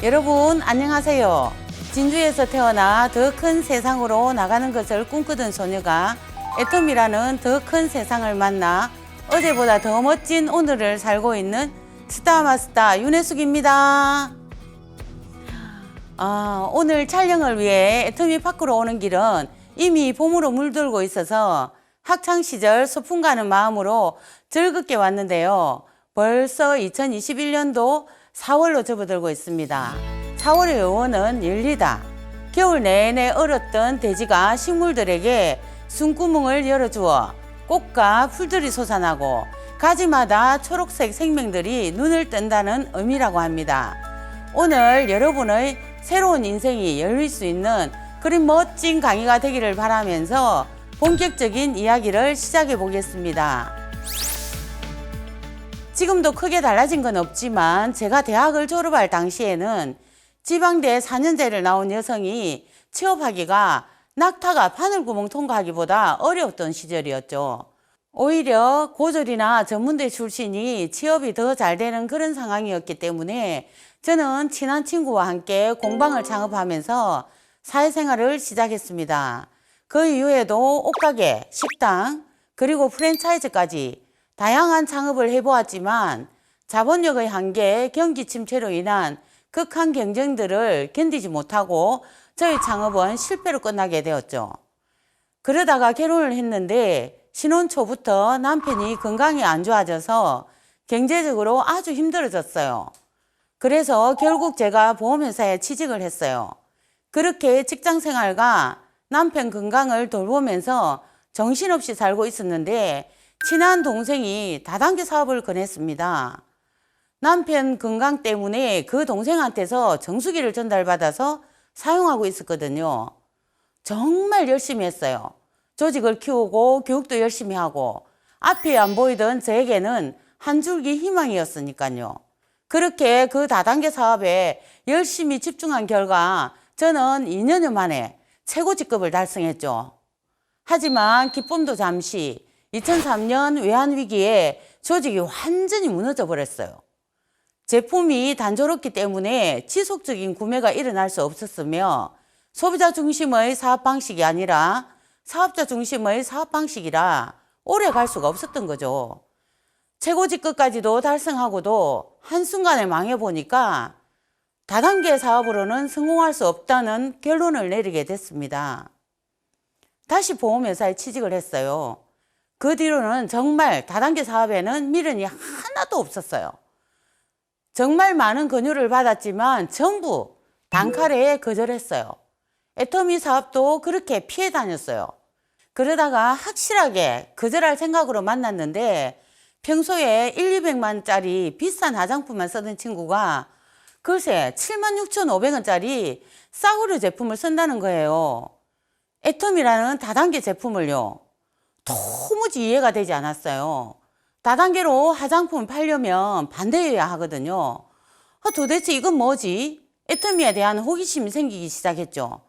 여러분 안녕하세요. 진주에서 태어나 더 큰 세상으로 나가는 것을 꿈꾸던 소녀가 애톰이라는 더 큰 세상을 만나 어제보다 더 멋진 오늘을 살고 있는 스타마스터 윤혜숙입니다. 오늘 촬영을 위해 애톰이 밖으로 오는 길은 이미 봄으로 물들고 있어서 학창시절 소풍 가는 마음으로 즐겁게 왔는데요. 벌써 2021년도 4월로 접어들고 있습니다. 4월의 여원은 열리다. 겨울 내내 얼었던 대지가 식물들에게 숨구멍을 열어주어 꽃과 풀들이 솟아나고 가지마다 초록색 생명들이 눈을 뜬다는 의미라고 합니다. 오늘 여러분의 새로운 인생이 열릴 수 있는 그런 멋진 강의가 되기를 바라면서 본격적인 이야기를 시작해 보겠습니다. 지금도 크게 달라진 건 없지만 제가 대학을 졸업할 당시에는 지방대 4년제를 나온 여성이 취업하기가 낙타가 바늘구멍 통과하기보다 어려웠던 시절이었죠. 오히려 고졸이나 전문대 출신이 취업이 더 잘 되는 그런 상황이었기 때문에 저는 친한 친구와 함께 공방을 창업하면서 사회생활을 시작했습니다. 그 이후에도 옷가게, 식당, 그리고 프랜차이즈까지 다양한 창업을 해보았지만 자본력의 한계, 경기 침체로 인한 극한 경쟁들을 견디지 못하고 저희 창업은 실패로 끝나게 되었죠. 그러다가 결혼을 했는데 신혼 초부터 남편이 건강이 안 좋아져서 경제적으로 아주 힘들어졌어요. 그래서 결국 제가 보험회사에 취직을 했어요. 그렇게 직장생활과 남편 건강을 돌보면서 정신없이 살고 있었는데 친한 동생이 다단계 사업을 권했습니다. 남편 건강 때문에 그 동생한테서 정수기를 전달받아서 사용하고 있었거든요. 정말 열심히 했어요. 조직을 키우고 교육도 열심히 하고 앞이 안 보이던 저에게는 한 줄기 희망이었으니까요. 그렇게 그 다단계 사업에 열심히 집중한 결과 저는 2년여 만에 최고 직급을 달성했죠. 하지만 기쁨도 잠시 2003년 외환위기에 조직이 완전히 무너져 버렸어요. 제품이 단조롭기 때문에 지속적인 구매가 일어날 수 없었으며 소비자 중심의 사업 방식이 아니라 사업자 중심의 사업 방식이라 오래 갈 수가 없었던 거죠. 최고 직급까지도 달성하고도 한순간에 망해보니까 다단계 사업으로는 성공할 수 없다는 결론을 내리게 됐습니다. 다시 보험회사에 취직을 했어요. 그 뒤로는 정말 다단계 사업에는 미련이 하나도 없었어요. 정말 많은 권유를 받았지만 전부 단칼에 거절했어요. 애터미 사업도 그렇게 피해 다녔어요. 그러다가 확실하게 거절할 생각으로 만났는데 평소에 1, 200만짜리 비싼 화장품만 쓰던 친구가 글쎄 76,500원짜리 싸구려 제품을 쓴다는 거예요. 애텀이라는 다단계 제품을요. 도무지 이해가 되지 않았어요. 다단계로 화장품을 팔려면 반대해야 하거든요. 도대체 이건 뭐지? 애텀이에 대한 호기심이 생기기 시작했죠.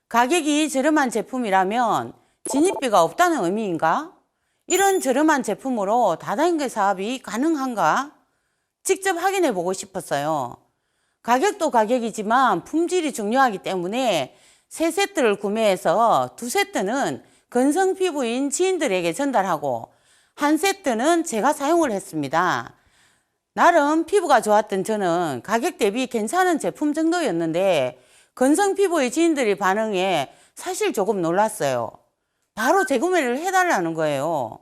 가격이 저렴한 제품이라면 진입비가 없다는 의미인가? 이런 저렴한 제품으로 다단계 사업이 가능한가? 직접 확인해 보고 싶었어요. 가격도 가격이지만 품질이 중요하기 때문에 3세트를 구매해서 2세트는 건성 피부인 지인들에게 전달하고 1세트는 제가 사용을 했습니다. 나름 피부가 좋았던 저는 가격 대비 괜찮은 제품 정도였는데 건성 피부의 지인들의 반응에 사실 조금 놀랐어요. 바로 재구매를 해달라는 거예요.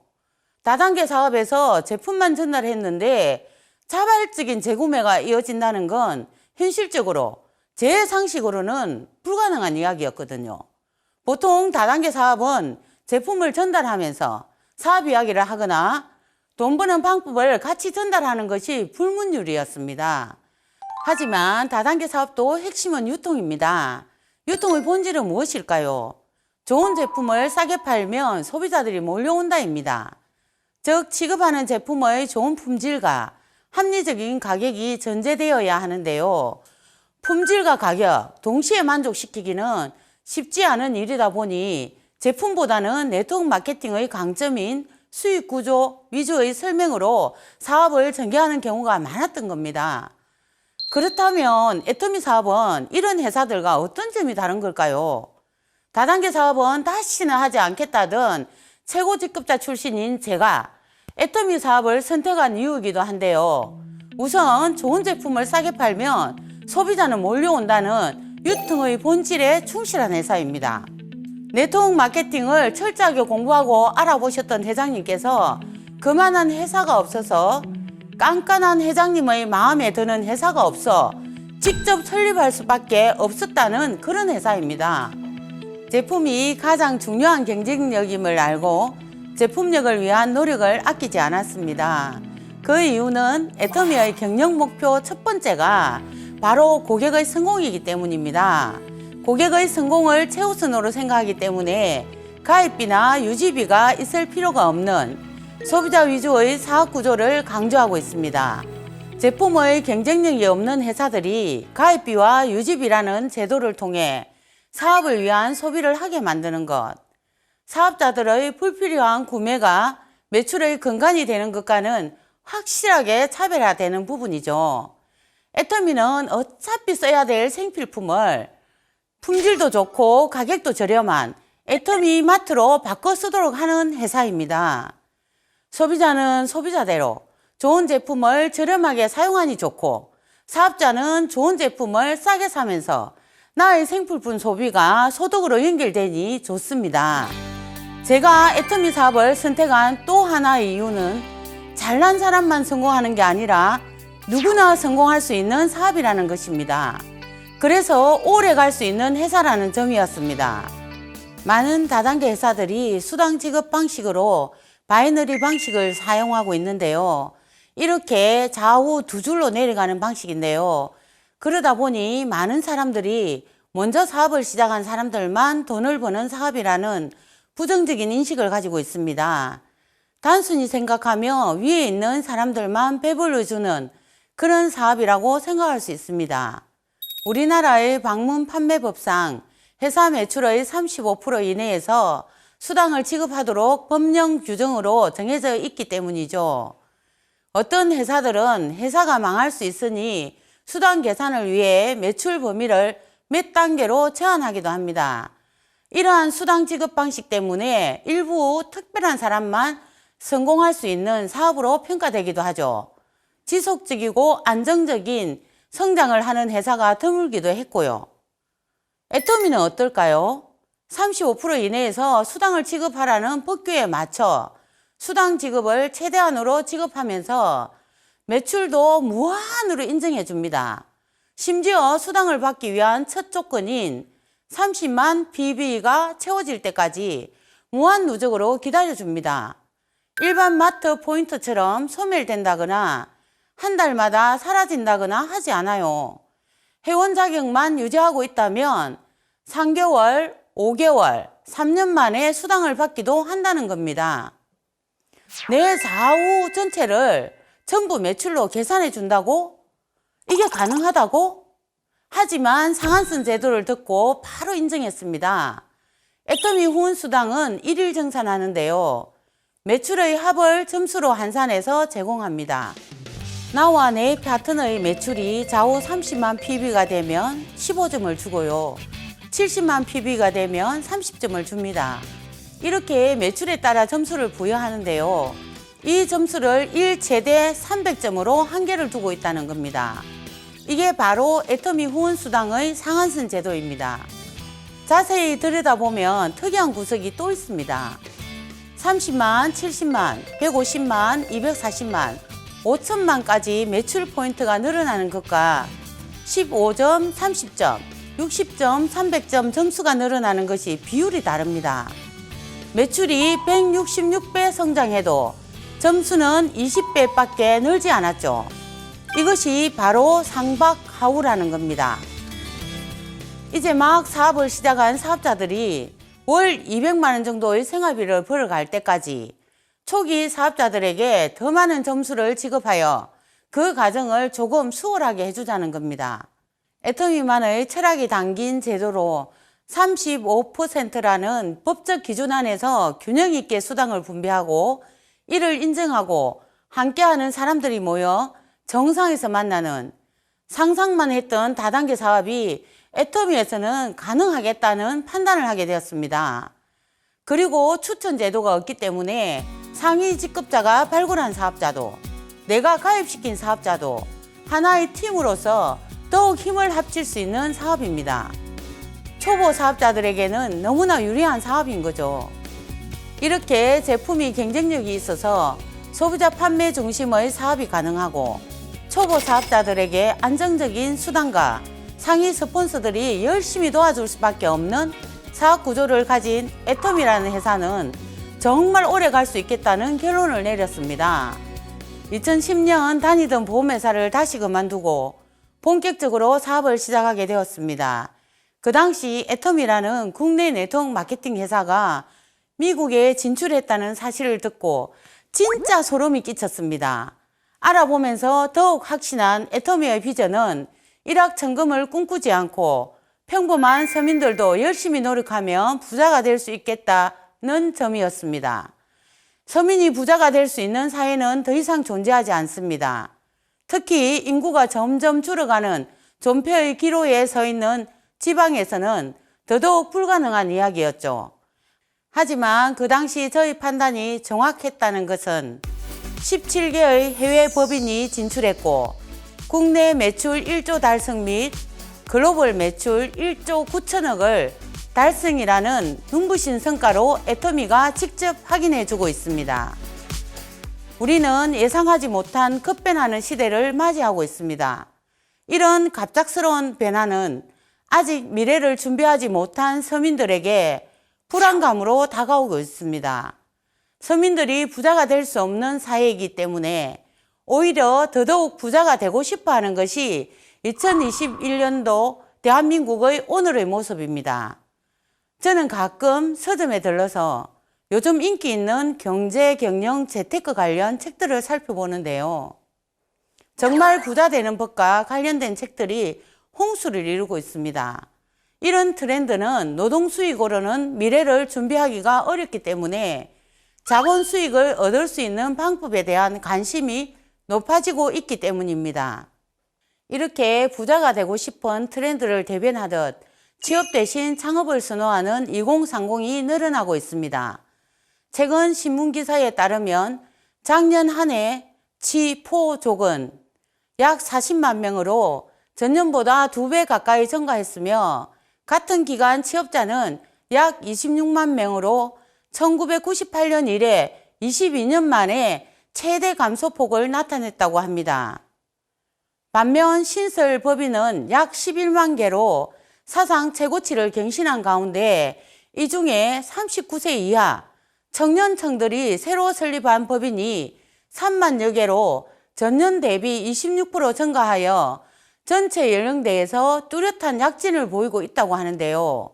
다단계 사업에서 제품만 전달했는데 자발적인 재구매가 이어진다는 건 현실적으로 제 상식으로는 불가능한 이야기였거든요. 보통 다단계 사업은 제품을 전달하면서 사업 이야기를 하거나 돈 버는 방법을 같이 전달하는 것이 불문율이었습니다. 하지만 다단계 사업도 핵심은 유통입니다. 유통의 본질은 무엇일까요? 좋은 제품을 싸게 팔면 소비자들이 몰려온다입니다. 즉 취급하는 제품의 좋은 품질과 합리적인 가격이 전제되어야 하는데요. 품질과 가격 동시에 만족시키기는 쉽지 않은 일이다 보니 제품보다는 네트워크 마케팅의 강점인 수익 구조 위주의 설명으로 사업을 전개하는 경우가 많았던 겁니다. 그렇다면 애터미 사업은 이런 회사들과 어떤 점이 다른 걸까요? 다단계 사업은 다시는 하지 않겠다던 최고 직급자 출신인 제가 애터미 사업을 선택한 이유이기도 한데요. 우선 좋은 제품을 싸게 팔면 소비자는 몰려온다는 유통의 본질에 충실한 회사입니다. 네트워크 마케팅을 철저하게 공부하고 알아보셨던 회장님께서 그만한 회사가 없어서 깐깐한 회장님의 마음에 드는 회사가 없어 직접 설립할 수밖에 없었다는 그런 회사입니다. 제품이 가장 중요한 경쟁력임을 알고 제품력을 위한 노력을 아끼지 않았습니다. 그 이유는 애터미의 경영 목표 첫 번째가 바로 고객의 성공이기 때문입니다. 고객의 성공을 최우선으로 생각하기 때문에 가입비나 유지비가 있을 필요가 없는 소비자 위주의 사업 구조를 강조하고 있습니다. 제품의 경쟁력이 없는 회사들이 가입비와 유지비라는 제도를 통해 사업을 위한 소비를 하게 만드는 것, 사업자들의 불필요한 구매가 매출의 근간이 되는 것과는 확실하게 차별화되는 부분이죠. 애터미는 어차피 써야 될 생필품을 품질도 좋고 가격도 저렴한 애터미 마트로 바꿔 쓰도록 하는 회사입니다. 소비자는 소비자대로 좋은 제품을 저렴하게 사용하니 좋고 사업자는 좋은 제품을 싸게 사면서 나의 생필품 소비가 소득으로 연결되니 좋습니다. 제가 애터미 사업을 선택한 또 하나의 이유는 잘난 사람만 성공하는 게 아니라 누구나 성공할 수 있는 사업이라는 것입니다. 그래서 오래 갈 수 있는 회사라는 점이었습니다. 많은 다단계 회사들이 수당 지급 방식으로 바이너리 방식을 사용하고 있는데요. 이렇게 좌우 두 줄로 내려가는 방식인데요. 그러다 보니 많은 사람들이 먼저 사업을 시작한 사람들만 돈을 버는 사업이라는 부정적인 인식을 가지고 있습니다. 단순히 생각하며 위에 있는 사람들만 배불러 주는 그런 사업이라고 생각할 수 있습니다. 우리나라의 방문 판매법상 회사 매출의 35% 이내에서 수당을 지급하도록 법령 규정으로 정해져 있기 때문이죠. 어떤 회사들은 회사가 망할 수 있으니 수당 계산을 위해 매출 범위를 몇 단계로 제한하기도 합니다. 이러한 수당 지급 방식 때문에 일부 특별한 사람만 성공할 수 있는 사업으로 평가되기도 하죠. 지속적이고 안정적인 성장을 하는 회사가 드물기도 했고요. 애터미는 어떨까요? 35% 이내에서 수당을 지급하라는 법규에 맞춰 수당 지급을 최대한으로 지급하면서 매출도 무한으로 인정해 줍니다. 심지어 수당을 받기 위한 첫 조건인 30만 PB가 채워질 때까지 무한 누적으로 기다려 줍니다. 일반 마트 포인트처럼 소멸된다거나 한 달마다 사라진다거나 하지 않아요. 회원 자격만 유지하고 있다면 3개월, 5개월, 3년 만에 수당을 받기도 한다는 겁니다. 내 사후 전체를 전부 매출로 계산해 준다고? 이게 가능하다고? 하지만 상한선 제도를 듣고 바로 인정했습니다. 애터미 후원 수당은 일일 정산하는데요. 매출의 합을 점수로 환산해서 제공합니다. 나와 내 파트너의 매출이 좌우 30만 PB가 되면 15점을 주고요. 70만 PB가 되면 30점을 줍니다. 이렇게 매출에 따라 점수를 부여하는데요. 이 점수를 1 최대 300점으로 한계를 두고 있다는 겁니다. 이게 바로 애터미 후원수당의 상한선 제도입니다. 자세히 들여다보면 특이한 구석이 또 있습니다. 30만, 70만, 150만, 240만, 5천만까지 매출 포인트가 늘어나는 것과 15점, 30점, 60점, 300점 점수가 늘어나는 것이 비율이 다릅니다. 매출이 166배 성장해도 점수는 20배밖에 늘지 않았죠. 이것이 바로 상박하우라는 겁니다. 이제 막 사업을 시작한 사업자들이 월 200만 원 정도의 생활비를 벌어갈 때까지 초기 사업자들에게 더 많은 점수를 지급하여 그 과정을 조금 수월하게 해주자는 겁니다. 애터미만의 철학이 담긴 제도로 35%라는 법적 기준 안에서 균형 있게 수당을 분배하고 이를 인정하고 함께하는 사람들이 모여 정상에서 만나는 상상만 했던 다단계 사업이 애터미에서는 가능하겠다는 판단을 하게 되었습니다. 그리고 추천 제도가 없기 때문에 상위 직급자가 발굴한 사업자도 내가 가입시킨 사업자도 하나의 팀으로서 더욱 힘을 합칠 수 있는 사업입니다. 초보 사업자들에게는 너무나 유리한 사업인 거죠. 이렇게 제품이 경쟁력이 있어서 소비자 판매 중심의 사업이 가능하고 초보 사업자들에게 안정적인 수단과 상위 스폰서들이 열심히 도와줄 수밖에 없는 사업 구조를 가진 애터미라는 회사는 정말 오래 갈 수 있겠다는 결론을 내렸습니다. 2010년 다니던 보험회사를 다시 그만두고 본격적으로 사업을 시작하게 되었습니다. 그 당시 애터미라는 국내 네트워크 마케팅 회사가 미국에 진출했다는 사실을 듣고 진짜 소름이 끼쳤습니다. 알아보면서 더욱 확신한 애터미의 비전은 일확천금을 꿈꾸지 않고 평범한 서민들도 열심히 노력하면 부자가 될 수 있겠다는 점이었습니다. 서민이 부자가 될 수 있는 사회는 더 이상 존재하지 않습니다. 특히 인구가 점점 줄어가는 존폐의 기로에 서 있는 지방에서는 더더욱 불가능한 이야기였죠. 하지만 그 당시 저희 판단이 정확했다는 것은 17개의 해외 법인이 진출했고 국내 매출 1조 달성 및 글로벌 매출 1조 9천억을 달성이라는 눈부신 성과로 애터미가 직접 확인해주고 있습니다. 우리는 예상하지 못한 급변하는 시대를 맞이하고 있습니다. 이런 갑작스러운 변화는 아직 미래를 준비하지 못한 서민들에게 불안감으로 다가오고 있습니다. 서민들이 부자가 될 수 없는 사회이기 때문에 오히려 더더욱 부자가 되고 싶어 하는 것이 2021년도 대한민국의 오늘의 모습입니다. 저는 가끔 서점에 들러서 요즘 인기 있는 경제, 경영, 재테크 관련 책들을 살펴보는데요. 정말 부자 되는 법과 관련된 책들이 홍수를 이루고 있습니다. 이런 트렌드는 노동 수익으로는 미래를 준비하기가 어렵기 때문에 자본 수익을 얻을 수 있는 방법에 대한 관심이 높아지고 있기 때문입니다. 이렇게 부자가 되고 싶은 트렌드를 대변하듯 취업 대신 창업을 선호하는 2030이 늘어나고 있습니다. 최근 신문기사에 따르면 작년 한 해 치포족은 약 40만 명으로 전년보다 2배 가까이 증가했으며 같은 기간 취업자는 약 26만 명으로 1998년 이래 22년 만에 최대 감소폭을 나타냈다고 합니다. 반면 신설법인은 약 11만 개로 사상 최고치를 경신한 가운데 이 중에 39세 이하 청년층들이 새로 설립한 법인이 3만여 개로 전년 대비 26% 증가하여 전체 연령대에서 뚜렷한 약진을 보이고 있다고 하는데요.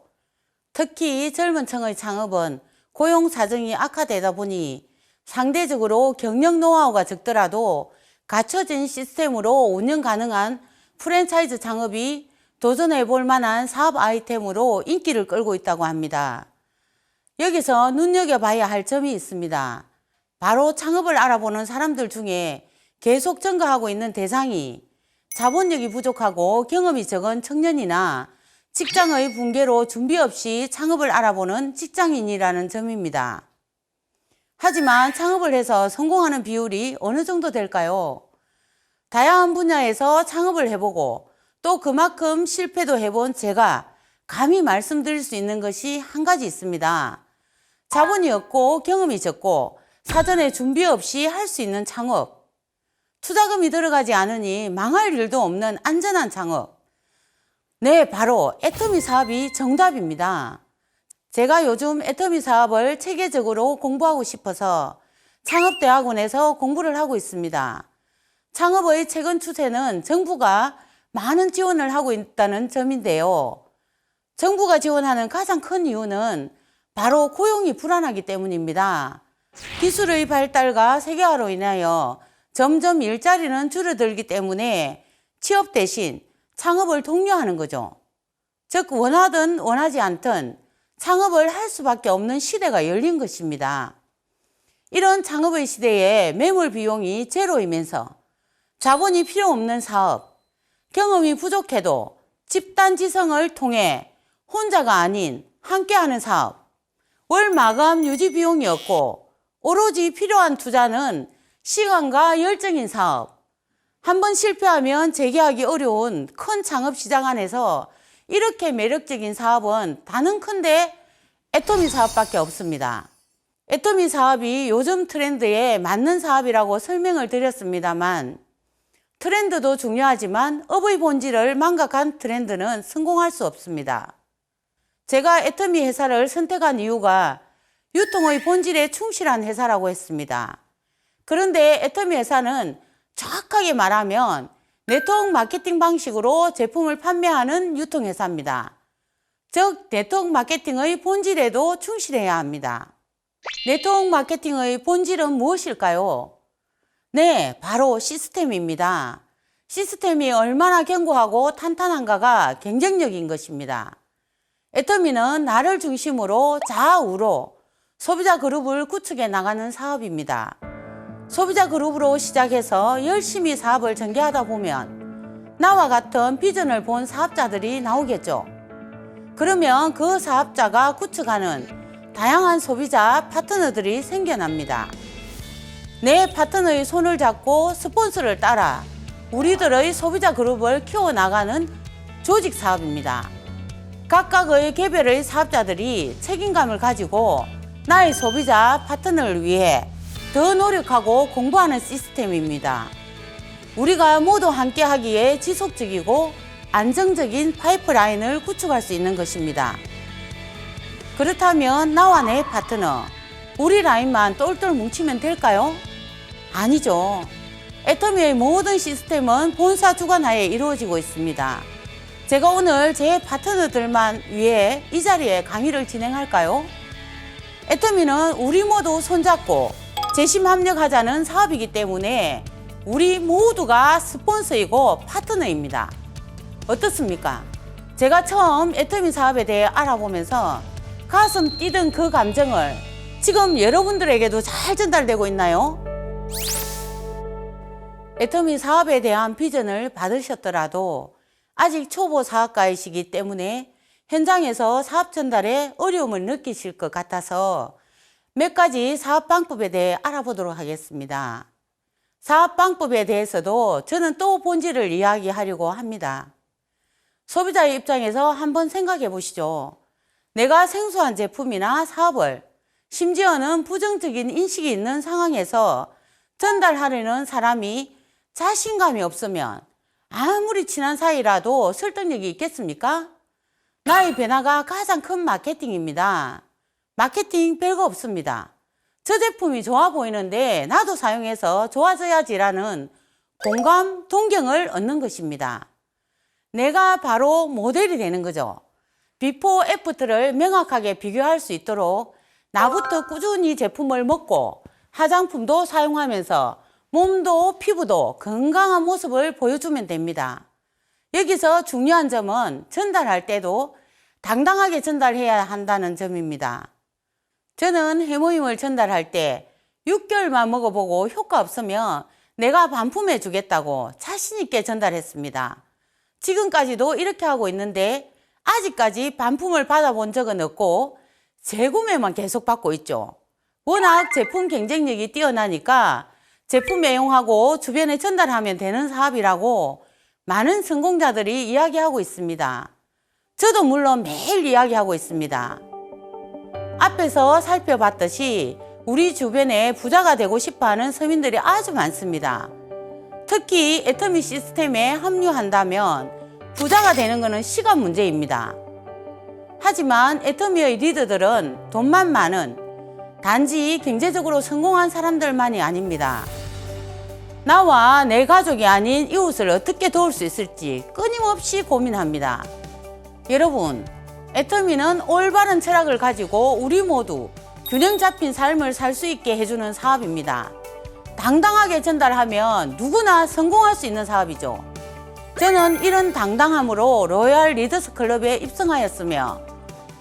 특히 젊은 층의 창업은 고용 사정이 악화되다 보니 상대적으로 경영 노하우가 적더라도 갖춰진 시스템으로 운영 가능한 프랜차이즈 창업이 도전해 볼 만한 사업 아이템으로 인기를 끌고 있다고 합니다. 여기서 눈여겨봐야 할 점이 있습니다. 바로 창업을 알아보는 사람들 중에 계속 증가하고 있는 대상이 자본력이 부족하고 경험이 적은 청년이나 직장의 붕괴로 준비 없이 창업을 알아보는 직장인이라는 점입니다. 하지만 창업을 해서 성공하는 비율이 어느 정도 될까요? 다양한 분야에서 창업을 해보고 또 그만큼 실패도 해본 제가 감히 말씀드릴 수 있는 것이 한 가지 있습니다. 자본이 없고 경험이 적고 사전에 준비 없이 할 수 있는 창업. 투자금이 들어가지 않으니 망할 일도 없는 안전한 창업. 네, 바로 애터미 사업이 정답입니다. 제가 요즘 애터미 사업을 체계적으로 공부하고 싶어서 창업대학원에서 공부를 하고 있습니다. 창업의 최근 추세는 정부가 많은 지원을 하고 있다는 점인데요. 정부가 지원하는 가장 큰 이유는 바로 고용이 불안하기 때문입니다. 기술의 발달과 세계화로 인하여 점점 일자리는 줄어들기 때문에 취업 대신 창업을 독려하는 거죠. 즉 원하든 원하지 않든 창업을 할 수밖에 없는 시대가 열린 것입니다. 이런 창업의 시대에 매몰 비용이 제로이면서 자본이 필요 없는 사업, 경험이 부족해도 집단지성을 통해 혼자가 아닌 함께하는 사업, 월 마감 유지 비용이 없고 오로지 필요한 투자는 시간과 열정인 사업, 한번 실패하면 재개하기 어려운 큰 창업시장 안에서 이렇게 매력적인 사업은 단언컨대 애터미 사업밖에 없습니다. 애터미 사업이 요즘 트렌드에 맞는 사업이라고 설명을 드렸습니다만 트렌드도 중요하지만 업의 본질을 망각한 트렌드는 성공할 수 없습니다. 제가 애터미 회사를 선택한 이유가 유통의 본질에 충실한 회사라고 했습니다. 그런데 애터미 회사는 정확하게 말하면 네트워크 마케팅 방식으로 제품을 판매하는 유통회사입니다. 즉, 네트워크 마케팅의 본질에도 충실해야 합니다. 네트워크 마케팅의 본질은 무엇일까요? 네, 바로 시스템입니다. 시스템이 얼마나 견고하고 탄탄한가가 경쟁력인 것입니다. 애터미는 나를 중심으로 좌우로 소비자 그룹을 구축해 나가는 사업입니다. 소비자 그룹으로 시작해서 열심히 사업을 전개하다 보면 나와 같은 비전을 본 사업자들이 나오겠죠. 그러면 그 사업자가 구축하는 다양한 소비자 파트너들이 생겨납니다. 내 파트너의 손을 잡고 스폰서를 따라 우리들의 소비자 그룹을 키워나가는 조직 사업입니다. 각각의 개별의 사업자들이 책임감을 가지고 나의 소비자 파트너를 위해 더 노력하고 공부하는 시스템입니다. 우리가 모두 함께 하기에 지속적이고 안정적인 파이프라인을 구축할 수 있는 것입니다. 그렇다면 나와 내 파트너, 우리 라인만 똘똘 뭉치면 될까요? 아니죠. 애터미의 모든 시스템은 본사 주관하에 이루어지고 있습니다. 제가 오늘 제 파트너들만 위해 이 자리에 강의를 진행할까요? 애터미는 우리 모두 손잡고 재심 합력하자는 사업이기 때문에 우리 모두가 스폰서이고 파트너입니다. 어떻습니까? 제가 처음 애터미 사업에 대해 알아보면서 가슴 뛰던 그 감정을 지금 여러분들에게도 잘 전달되고 있나요? 애터미 사업에 대한 비전을 받으셨더라도 아직 초보 사업가이시기 때문에 현장에서 사업 전달에 어려움을 느끼실 것 같아서 몇 가지 사업 방법에 대해 알아보도록 하겠습니다. 사업 방법에 대해서도 저는 또 본질을 이야기하려고 합니다. 소비자의 입장에서 한번 생각해 보시죠. 내가 생소한 제품이나 사업을 심지어는 부정적인 인식이 있는 상황에서 전달하려는 사람이 자신감이 없으면 아무리 친한 사이라도 설득력이 있겠습니까? 나의 변화가 가장 큰 마케팅입니다. 마케팅 별거 없습니다. 저 제품이 좋아 보이는데 나도 사용해서 좋아져야지라는 공감, 동경을 얻는 것입니다. 내가 바로 모델이 되는 거죠. 비포 애프터를 명확하게 비교할 수 있도록 나부터 꾸준히 제품을 먹고 화장품도 사용하면서 몸도 피부도 건강한 모습을 보여주면 됩니다. 여기서 중요한 점은 전달할 때도 당당하게 전달해야 한다는 점입니다. 저는 해모임을 전달할 때 6개월만 먹어보고 효과 없으면 내가 반품해 주겠다고 자신 있게 전달했습니다. 지금까지도 이렇게 하고 있는데 아직까지 반품을 받아본 적은 없고 재구매만 계속 받고 있죠. 워낙 제품 경쟁력이 뛰어나니까 제품 애용하고 주변에 전달하면 되는 사업이라고 많은 성공자들이 이야기하고 있습니다. 저도 물론 매일 이야기하고 있습니다. 앞에서 살펴봤듯이 우리 주변에 부자가 되고 싶어하는 서민들이 아주 많습니다. 특히 애터미 시스템에 합류한다면 부자가 되는 것은 시간 문제입니다. 하지만 애터미의 리더들은 돈만 많은 단지 경제적으로 성공한 사람들만이 아닙니다. 나와 내 가족이 아닌 이웃을 어떻게 도울 수 있을지 끊임없이 고민합니다. 여러분, 애터미는 올바른 철학을 가지고 우리 모두 균형 잡힌 삶을 살 수 있게 해주는 사업입니다. 당당하게 전달하면 누구나 성공할 수 있는 사업이죠. 저는 이런 당당함으로 로얄 리더스 클럽에 입성하였으며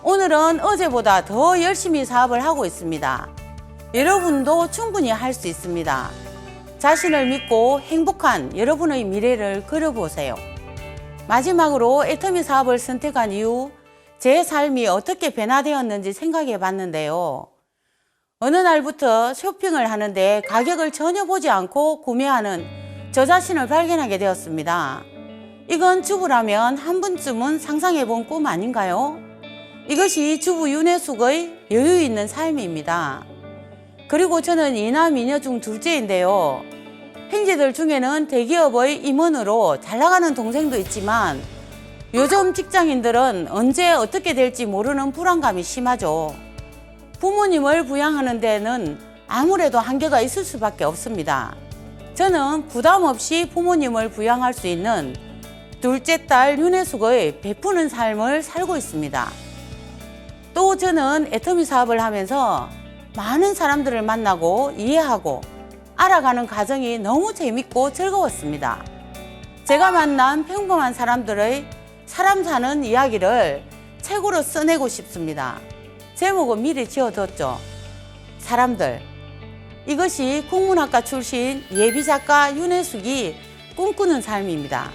오늘은 어제보다 더 열심히 사업을 하고 있습니다. 여러분도 충분히 할 수 있습니다. 자신을 믿고 행복한 여러분의 미래를 그려보세요. 마지막으로 애터미 사업을 선택한 이후 제 삶이 어떻게 변화되었는지 생각해 봤는데요. 어느 날부터 쇼핑을 하는데 가격을 전혀 보지 않고 구매하는 저 자신을 발견하게 되었습니다. 이건 주부라면 한 번쯤은 상상해 본 꿈 아닌가요? 이것이 주부 윤혜숙의 여유 있는 삶입니다. 그리고 저는 이남 이녀 중 둘째인데요. 형제들 중에는 대기업의 임원으로 잘 나가는 동생도 있지만 요즘 직장인들은 언제 어떻게 될지 모르는 불안감이 심하죠. 부모님을 부양하는 데는 아무래도 한계가 있을 수밖에 없습니다. 저는 부담 없이 부모님을 부양할 수 있는 둘째 딸 윤혜숙의 베푸는 삶을 살고 있습니다. 또 저는 애터미 사업을 하면서 많은 사람들을 만나고 이해하고 알아가는 과정이 너무 재밌고 즐거웠습니다. 제가 만난 평범한 사람들의 사람 사는 이야기를 책으로 써내고 싶습니다. 제목은 미리 지어뒀죠. 사람들. 이것이 국문학과 출신 예비작가 윤혜숙이 꿈꾸는 삶입니다.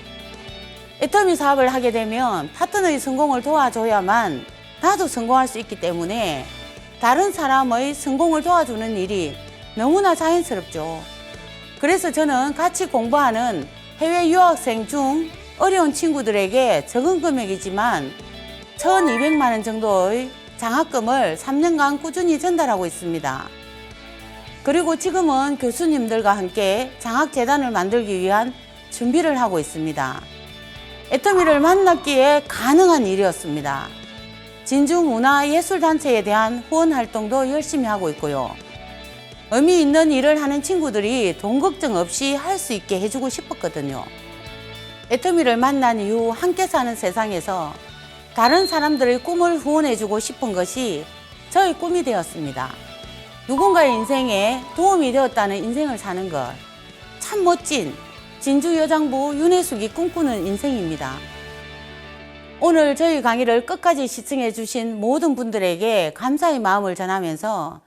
애터미 사업을 하게 되면 파트너의 성공을 도와줘야만 나도 성공할 수 있기 때문에 다른 사람의 성공을 도와주는 일이 너무나 자연스럽죠. 그래서 저는 같이 공부하는 해외 유학생 중 어려운 친구들에게 적은 금액이지만 1,200만 원 정도의 장학금을 3년간 꾸준히 전달하고 있습니다. 그리고 지금은 교수님들과 함께 장학재단을 만들기 위한 준비를 하고 있습니다. 애터미를 만났기에 가능한 일이었습니다. 진주문화예술단체에 대한 후원 활동도 열심히 하고 있고요. 의미 있는 일을 하는 친구들이 돈 걱정 없이 할 수 있게 해주고 싶었거든요. 애터미를 만난 이후 함께 사는 세상에서 다른 사람들의 꿈을 후원해주고 싶은 것이 저의 꿈이 되었습니다. 누군가의 인생에 도움이 되었다는 인생을 사는 것, 참 멋진 진주여장부 윤혜숙이 꿈꾸는 인생입니다. 오늘 저희 강의를 끝까지 시청해 주신 모든 분들에게 감사의 마음을 전하면서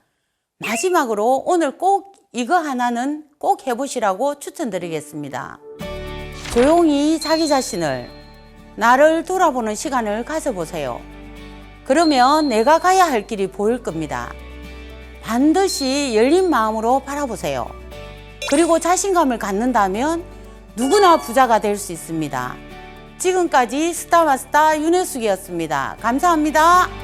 마지막으로 오늘 꼭 이거 하나는 꼭 해보시라고 추천드리겠습니다. 조용히 자기 자신을, 나를 돌아보는 시간을 가져보세요. 그러면 내가 가야 할 길이 보일 겁니다. 반드시 열린 마음으로 바라보세요. 그리고 자신감을 갖는다면 누구나 부자가 될 수 있습니다. 지금까지 스타마스터 윤혜숙이었습니다. 감사합니다.